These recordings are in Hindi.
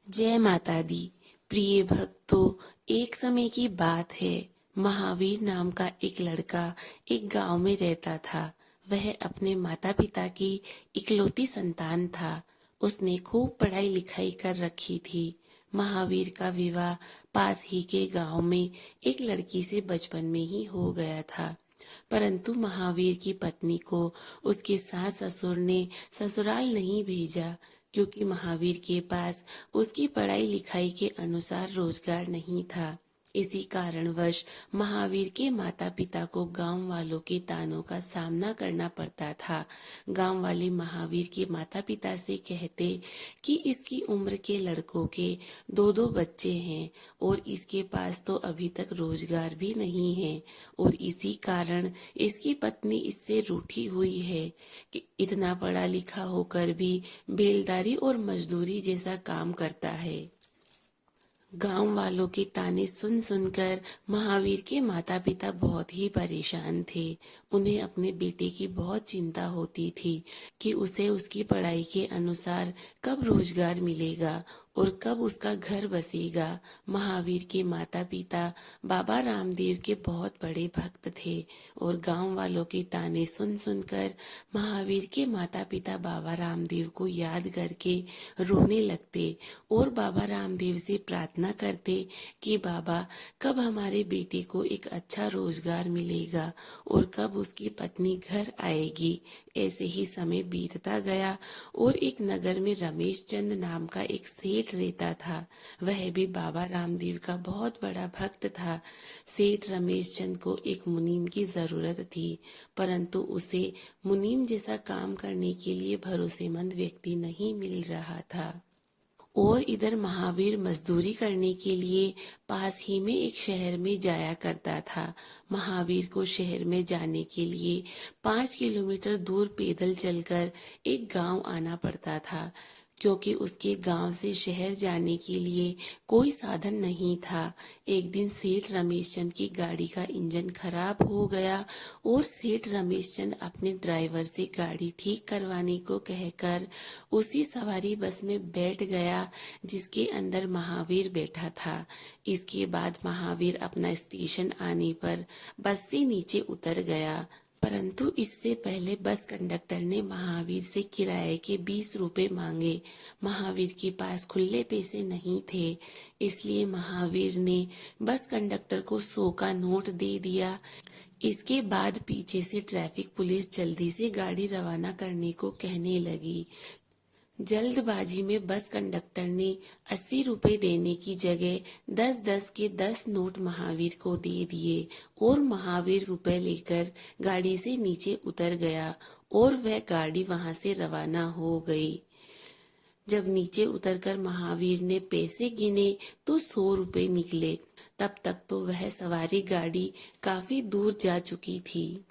जय माता दी। प्रिय भक्तों, एक समय की बात है। महावीर नाम का एक लड़का एक गांव में रहता था। वह अपने माता पिता की इकलौती संतान था। उसने खूब पढ़ाई लिखाई कर रखी थी। महावीर का विवाह पास ही के गांव में एक लड़की से बचपन में ही हो गया था। परंतु महावीर की पत्नी को उसके सास ससुर ने ससुराल नहीं भेजा, क्योंकि महावीर के पास उसकी पढ़ाई लिखाई के अनुसार रोजगार नहीं था। इसी कारणवश महावीर के माता पिता को गांव वालों के तानों का सामना करना पड़ता था। गांव वाले महावीर के माता पिता से कहते कि इसकी उम्र के लड़कों के दो दो बच्चे हैं और इसके पास तो अभी तक रोजगार भी नहीं है, और इसी कारण इसकी पत्नी इससे रूठी हुई है कि इतना पढ़ा लिखा होकर भी बेलदारी और मजदूरी जैसा काम करता है। गांव वालों के ताने सुन सुनकर महावीर के माता पिता बहुत ही परेशान थे। उन्हें अपने बेटे की बहुत चिंता होती थी कि उसे उसकी पढ़ाई के अनुसार कब रोजगार मिलेगा और कब उसका घर बसेगा। महावीर के माता पिता बाबा रामदेव के बहुत बड़े भक्त थे और गांव वालों के ताने सुन सुनकर महावीर के माता पिता बाबा रामदेव को याद करके रोने लगते और बाबा रामदेव से प्रार्थना करते कि बाबा, कब हमारे बेटे को एक अच्छा रोजगार मिलेगा और कब उसकी पत्नी घर आएगी। ऐसे ही समय बीतता गया और एक नगर में रमेश चंद नाम का एक सेठ रहता था। वह भी बाबा रामदेव का बहुत बड़ा भक्त था। सेठ रमेश चंद को एक मुनीम की जरूरत थी, परंतु उसे मुनीम जैसा काम करने के लिए भरोसेमंद व्यक्ति नहीं मिल रहा था। और इधर महावीर मजदूरी करने के लिए पास ही में एक शहर में जाया करता था। महावीर को शहर में जाने के लिए 5 किलोमीटर दूर पैदल चलकर एक गांव आना पड़ता था, क्योंकि उसके गांव से शहर जाने के लिए कोई साधन नहीं था। एक दिन सेठ रमेश चंद की गाड़ी का इंजन खराब हो गया और सेठ रमेश चंद अपने ड्राइवर से गाड़ी ठीक करवाने को कहकर उसी सवारी बस में बैठ गया जिसके अंदर महावीर बैठा था। इसके बाद महावीर अपना स्टेशन आने पर बस से नीचे उतर गया, परंतु इससे पहले बस कंडक्टर ने महावीर से किराए के 20 रुपए मांगे। महावीर के पास खुले पैसे नहीं थे, इसलिए महावीर ने बस कंडक्टर को 100 का नोट दे दिया। इसके बाद पीछे से ट्रैफिक पुलिस जल्दी से गाड़ी रवाना करने को कहने लगी। जल्दबाजी में बस कंडक्टर ने 80 रुपए देने की जगह 10-10 के 10 नोट महावीर को दे दिए और महावीर रुपए लेकर गाड़ी से नीचे उतर गया और वह गाड़ी वहां से रवाना हो गई। जब नीचे उतरकर महावीर ने पैसे गिने तो 100 रुपए निकले। तब तक तो वह सवारी गाड़ी काफी दूर जा चुकी थी।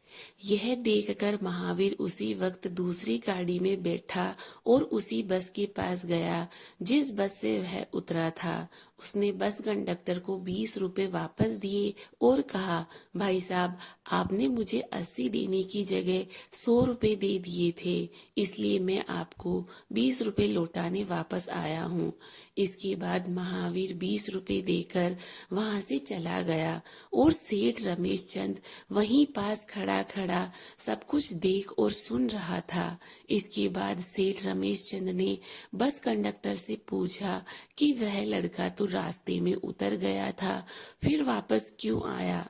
यह देखकर महावीर उसी वक्त दूसरी गाड़ी में बैठा और उसी बस के पास गया जिस बस से वह उतरा था। उसने बस कंडक्टर को 20 रुपए वापस दिए और कहा, भाई साहब, आपने मुझे 80 देने की जगह 100 रुपए दे दिए थे, इसलिए मैं आपको 20 रुपए लौटाने वापस आया हूँ। इसके बाद महावीर 20 रुपए देकर वहां से चला गया और सेठ रमेश चंद वहीं पास खड़ा खड़ा सब कुछ देख और सुन रहा था। इसके बाद सेठ रमेश चंद ने बस कंडक्टर से पूछा कि वह लड़का तो रास्ते में उतर गया था, फिर वापस क्यों आया?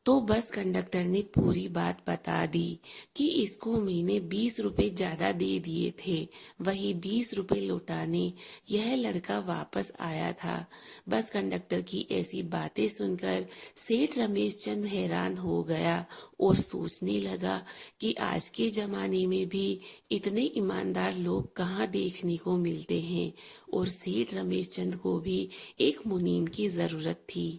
तो बस कंडक्टर ने पूरी बात बता दी कि इसको मैंने 20 रुपए ज्यादा दे दिए थे, वही 20 रुपए लौटाने यह लड़का वापस आया था। बस कंडक्टर की ऐसी बातें सुनकर सेठ रमेश चंद हैरान हो गया और सोचने लगा कि आज के जमाने में भी इतने ईमानदार लोग कहाँ देखने को मिलते हैं, और सेठ रमेश चंद को भी एक मुनीम की जरूरत थी।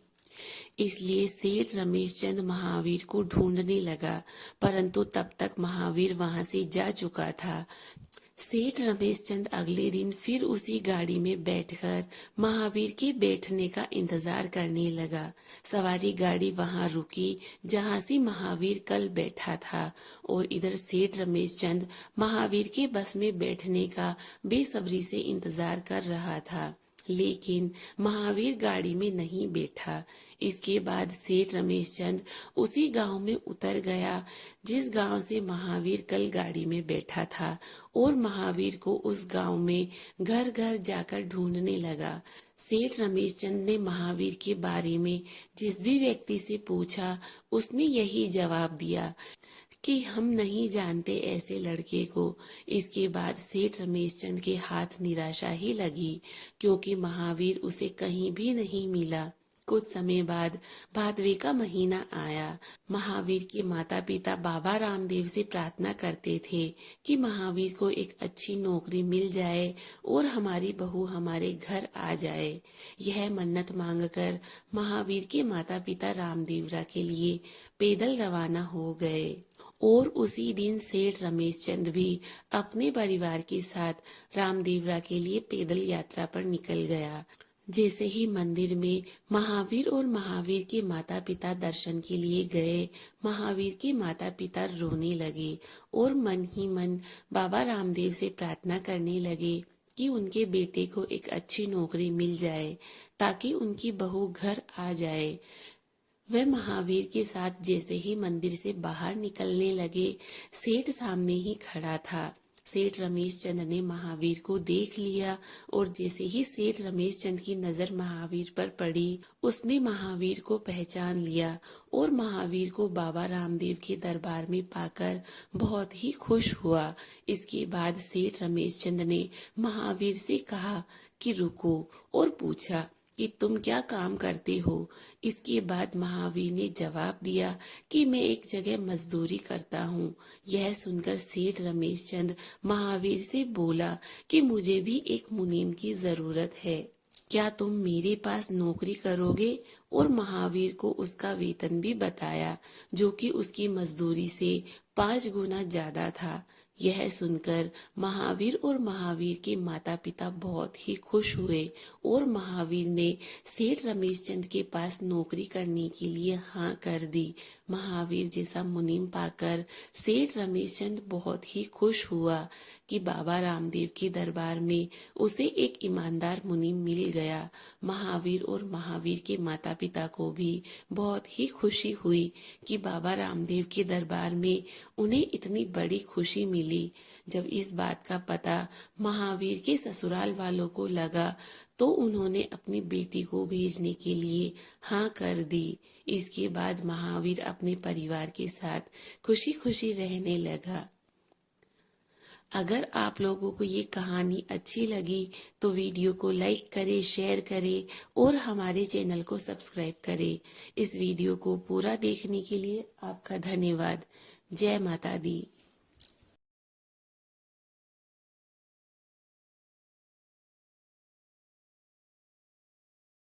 इसलिए सेठ रमेश चंद महावीर को ढूंढने लगा, परंतु तब तक महावीर वहां से जा चुका था। सेठ रमेश चंद अगले दिन फिर उसी गाड़ी में बैठकर महावीर के बैठने का इंतजार करने लगा। सवारी गाड़ी वहां रुकी जहां से महावीर कल बैठा था और इधर सेठ रमेश चंद महावीर के बस में बैठने का बेसब्री से इंतजार कर रहा था। लेकिन महावीर गाड़ी में नहीं बैठा। इसके बाद सेठ रमेशचंद उसी गांव में उतर गया जिस गांव से महावीर कल गाड़ी में बैठा था, और महावीर को उस गांव में घर घर जाकर ढूंढने लगा। सेठ रमेशचंद ने महावीर के बारे में जिस भी व्यक्ति से पूछा, उसने यही जवाब दिया कि हम नहीं जानते ऐसे लड़के को। इसके बाद सेठ रमेशचंद के हाथ निराशा ही लगी, क्योंकि महावीर उसे कहीं भी नहीं मिला। कुछ समय बाद भादवे का महीना आया। महावीर के माता पिता बाबा रामदेव से प्रार्थना करते थे कि महावीर को एक अच्छी नौकरी मिल जाए और हमारी बहू हमारे घर आ जाए। यह मन्नत मांगकर महावीर के माता पिता रामदेवरा के लिए पैदल रवाना हो गए, और उसी दिन सेठ रमेशचंद भी अपने परिवार के साथ रामदेवरा के लिए पैदल यात्रा पर निकल गया। जैसे ही मंदिर में महावीर और महावीर के माता पिता दर्शन के लिए गए, महावीर के माता पिता रोने लगे और मन ही मन बाबा रामदेव से प्रार्थना करने लगे कि उनके बेटे को एक अच्छी नौकरी मिल जाए ताकि उनकी बहू घर आ जाए। वह महावीर के साथ जैसे ही मंदिर से बाहर निकलने लगे, सेठ सामने ही खड़ा था। सेठ रमेशचंद ने महावीर को देख लिया, और जैसे ही सेठ रमेशचंद की नजर महावीर पर पड़ी, उसने महावीर को पहचान लिया और महावीर को बाबा रामदेव के दरबार में पाकर बहुत ही खुश हुआ। इसके बाद सेठ रमेशचंद ने महावीर से कहा कि रुको, और पूछा कि तुम क्या काम करते हो। इसके बाद महावीर ने जवाब दिया कि मैं एक जगह मजदूरी करता हूँ। यह सुनकर सेठ रमेशचंद महावीर से बोला कि मुझे भी एक मुनीम की जरूरत है, क्या तुम मेरे पास नौकरी करोगे? और महावीर को उसका वेतन भी बताया, जो कि उसकी मजदूरी से 5 गुना ज्यादा था। यह सुनकर महावीर और महावीर के माता पिता बहुत ही खुश हुए, और महावीर ने सेठ रमेशचंद के पास नौकरी करने के लिए हाँ कर दी। महावीर जैसा मुनीम पाकर सेठ रमेशचंद बहुत ही खुश हुआ कि बाबा रामदेव के दरबार में उसे एक ईमानदार मुनीम मिल गया। महावीर और महावीर के माता पिता को भी बहुत ही खुशी हुई कि बाबा रामदेव के दरबार में उन्हें इतनी बड़ी खुशी मिली। जब इस बात का पता महावीर के ससुराल वालों को लगा, तो उन्होंने अपनी बेटी को भेजने के लिए हाँ कर दी। इसके बाद महावीर अपने परिवार के साथ खुशी खुशी रहने लगा। अगर आप लोगों को ये कहानी अच्छी लगी तो वीडियो को लाइक करें, शेयर करें और हमारे चैनल को सब्सक्राइब करें। इस वीडियो को पूरा देखने के लिए आपका धन्यवाद। जय माता दी।